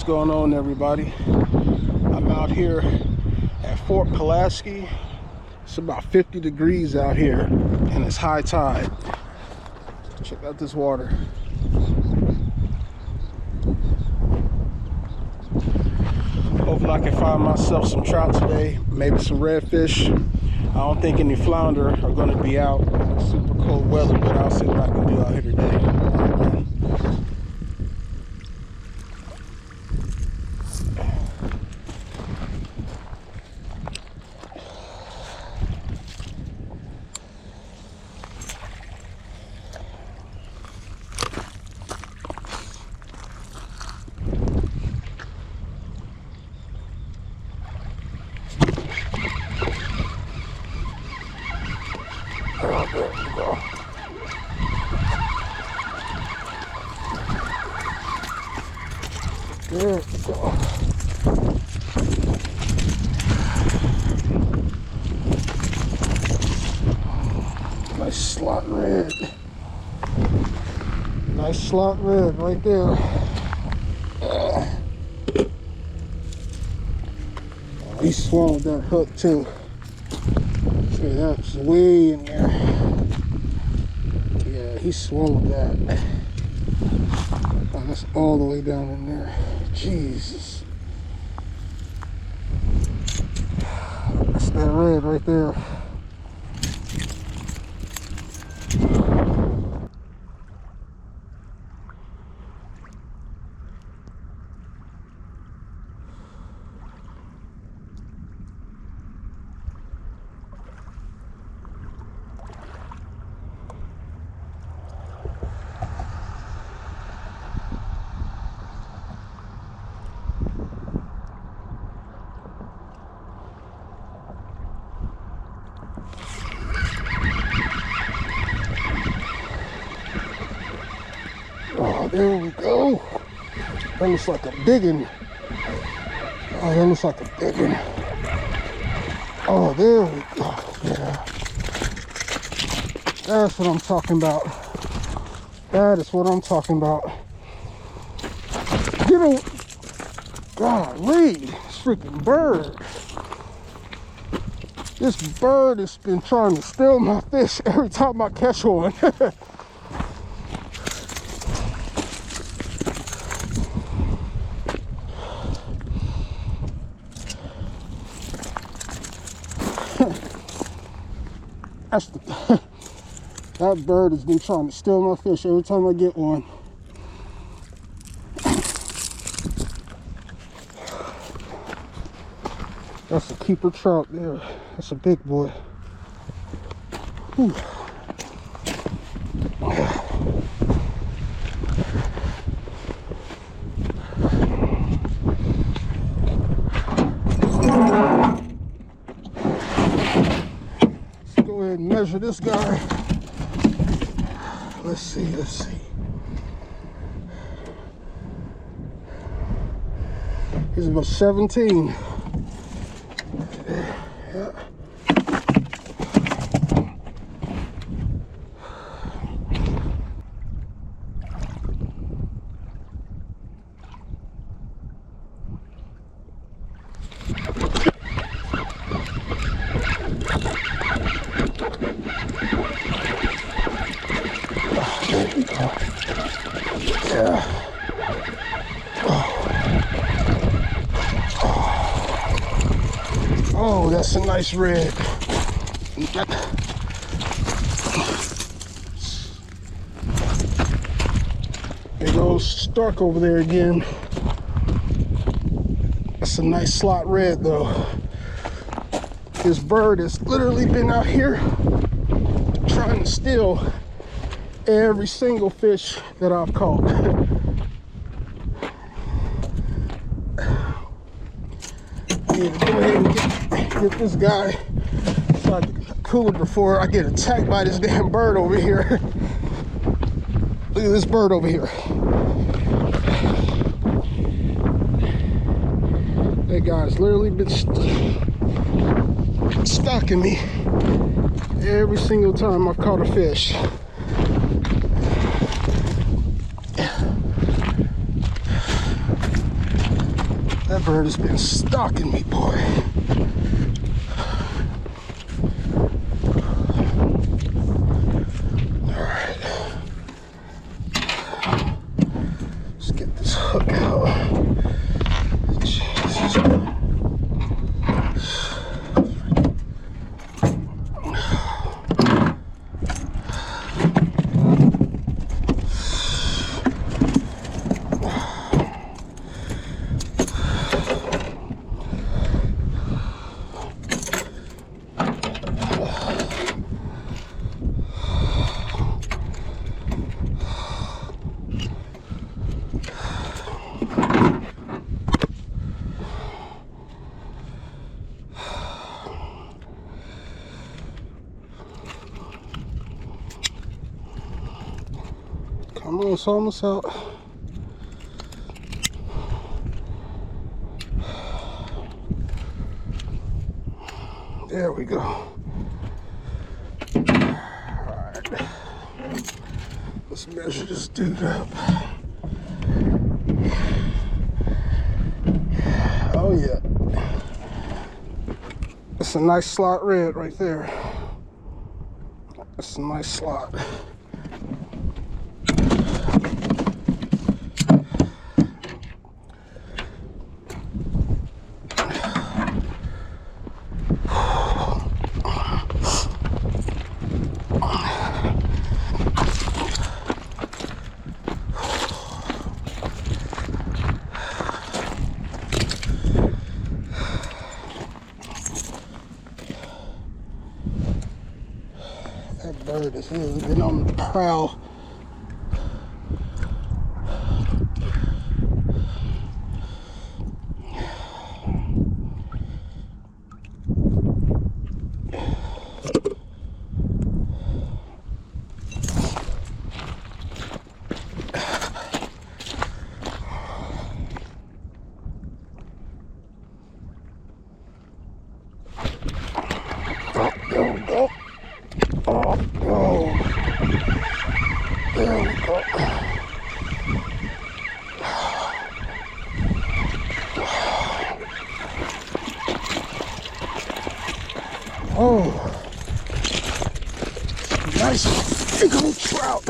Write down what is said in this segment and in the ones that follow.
going on, everybody? I'm out here at Fort Pulaski. It's about 50 degrees out here and it's high tide. Check out this water. Hopefully I can find myself some trout today, maybe some redfish. I don't think any flounder are going to be out in the super cold weather, but I'll see what I can do out here today. Oh, there we go. There we go. Nice slot red. Nice slot red right there. He swallowed that hook too. See, that's way in there. Yeah, he swallowed that. Oh, that's all the way down in there. Jesus. That's that red right there. Oh, there we go. That looks like a big one. Oh, that looks like a big one. Oh, there we go. Yeah. That's what I'm talking about. That is what I'm talking about. You know, golly, this freaking bird. This bird has been trying to steal my fish every time I catch one. That bird has been trying to steal my fish every time I get one. That's a keeper trout there. That's a big boy. Whew. Let's go ahead and measure this guy. Let's see. He's about 17. Yeah. There we go. Yeah. Oh, that's a nice red. There goes Stark over there again. That's a nice slot red though. This bird has literally been out here trying to steal every single fish that I've caught. Yeah, go ahead and get this guy inside the cooler before I get attacked by this damn bird over here. Look at this bird over here. That guy's literally been stalking me every single time I've caught a fish. bird has been stalking me, boy. Alright. Let's get this hook out. Jesus. Come on, it's almost out. There we go. Alright. Let's measure this dude up. Oh yeah. That's a nice slot red right there. That's a nice slot. That bird has been on the prowl. Oh, there we go. Oh, there we go. Oh, nice big old trout.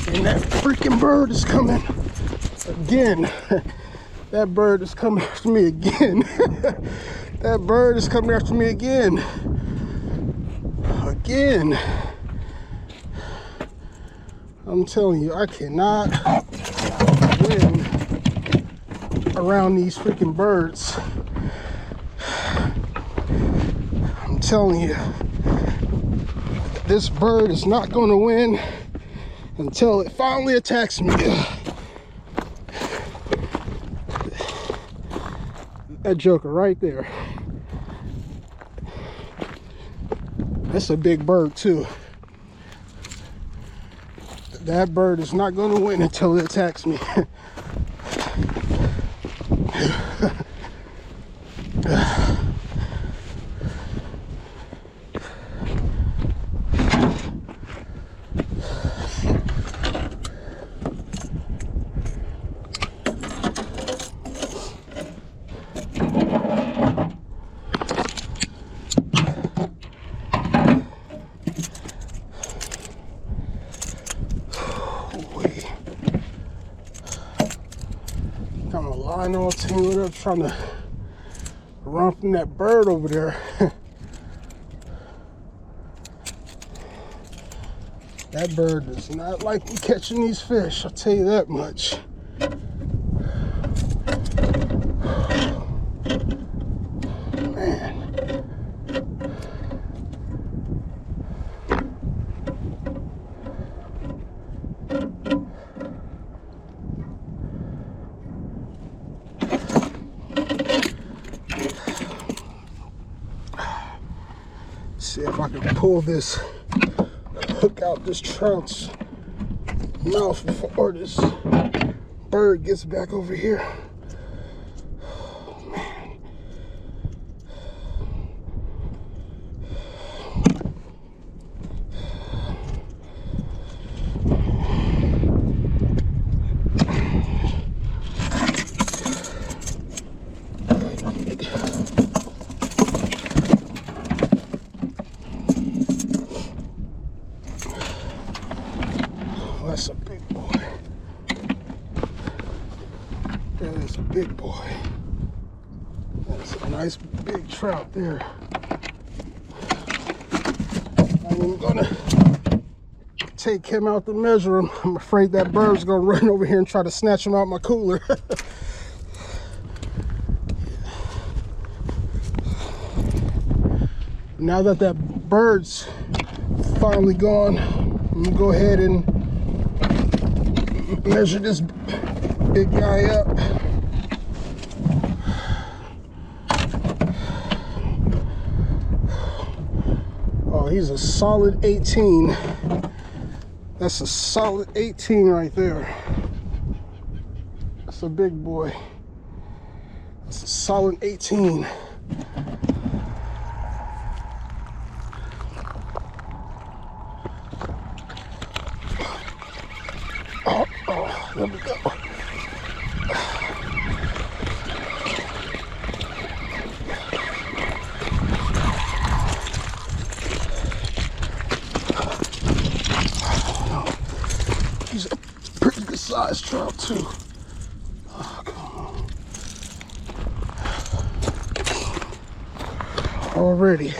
And that freaking bird is coming again. That bird is coming after me again. That bird is coming after me again. Again. I'm telling you, I cannot win around these freaking birds. I'm telling you, this bird is not going to win until it finally attacks me. That joker right there. That's a big bird too. That bird is not going to win until it attacks me. Got my line all tangled up trying to run from that bird over there. That bird does not like me catching these fish, I'll tell you that much. Man. See if I can pull this hook out this trout's mouth before this bird gets back over here. Oh, man. is a big boy. That's a nice big trout there. I'm gonna take him out to measure him. I'm afraid that bird's gonna run over here and try to snatch him out my cooler. Now that that bird's finally gone, I'm gonna go ahead and measure this big guy up. Oh, he's a solid 18. That's a solid 18 right there. That's a big boy. That's a solid 18. Oh, there we go. He's a pretty good sized trout too. Oh, come on. Already.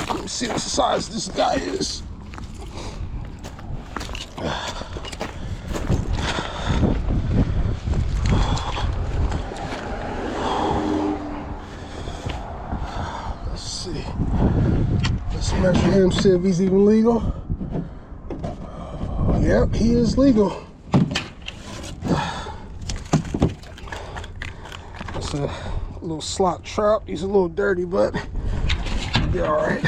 Let me see what size this guy is. Let's see. Let's measure him, see if he's even legal. Yep, he is legal. That's a little slot trout. He's a little dirty, but he'll be all right.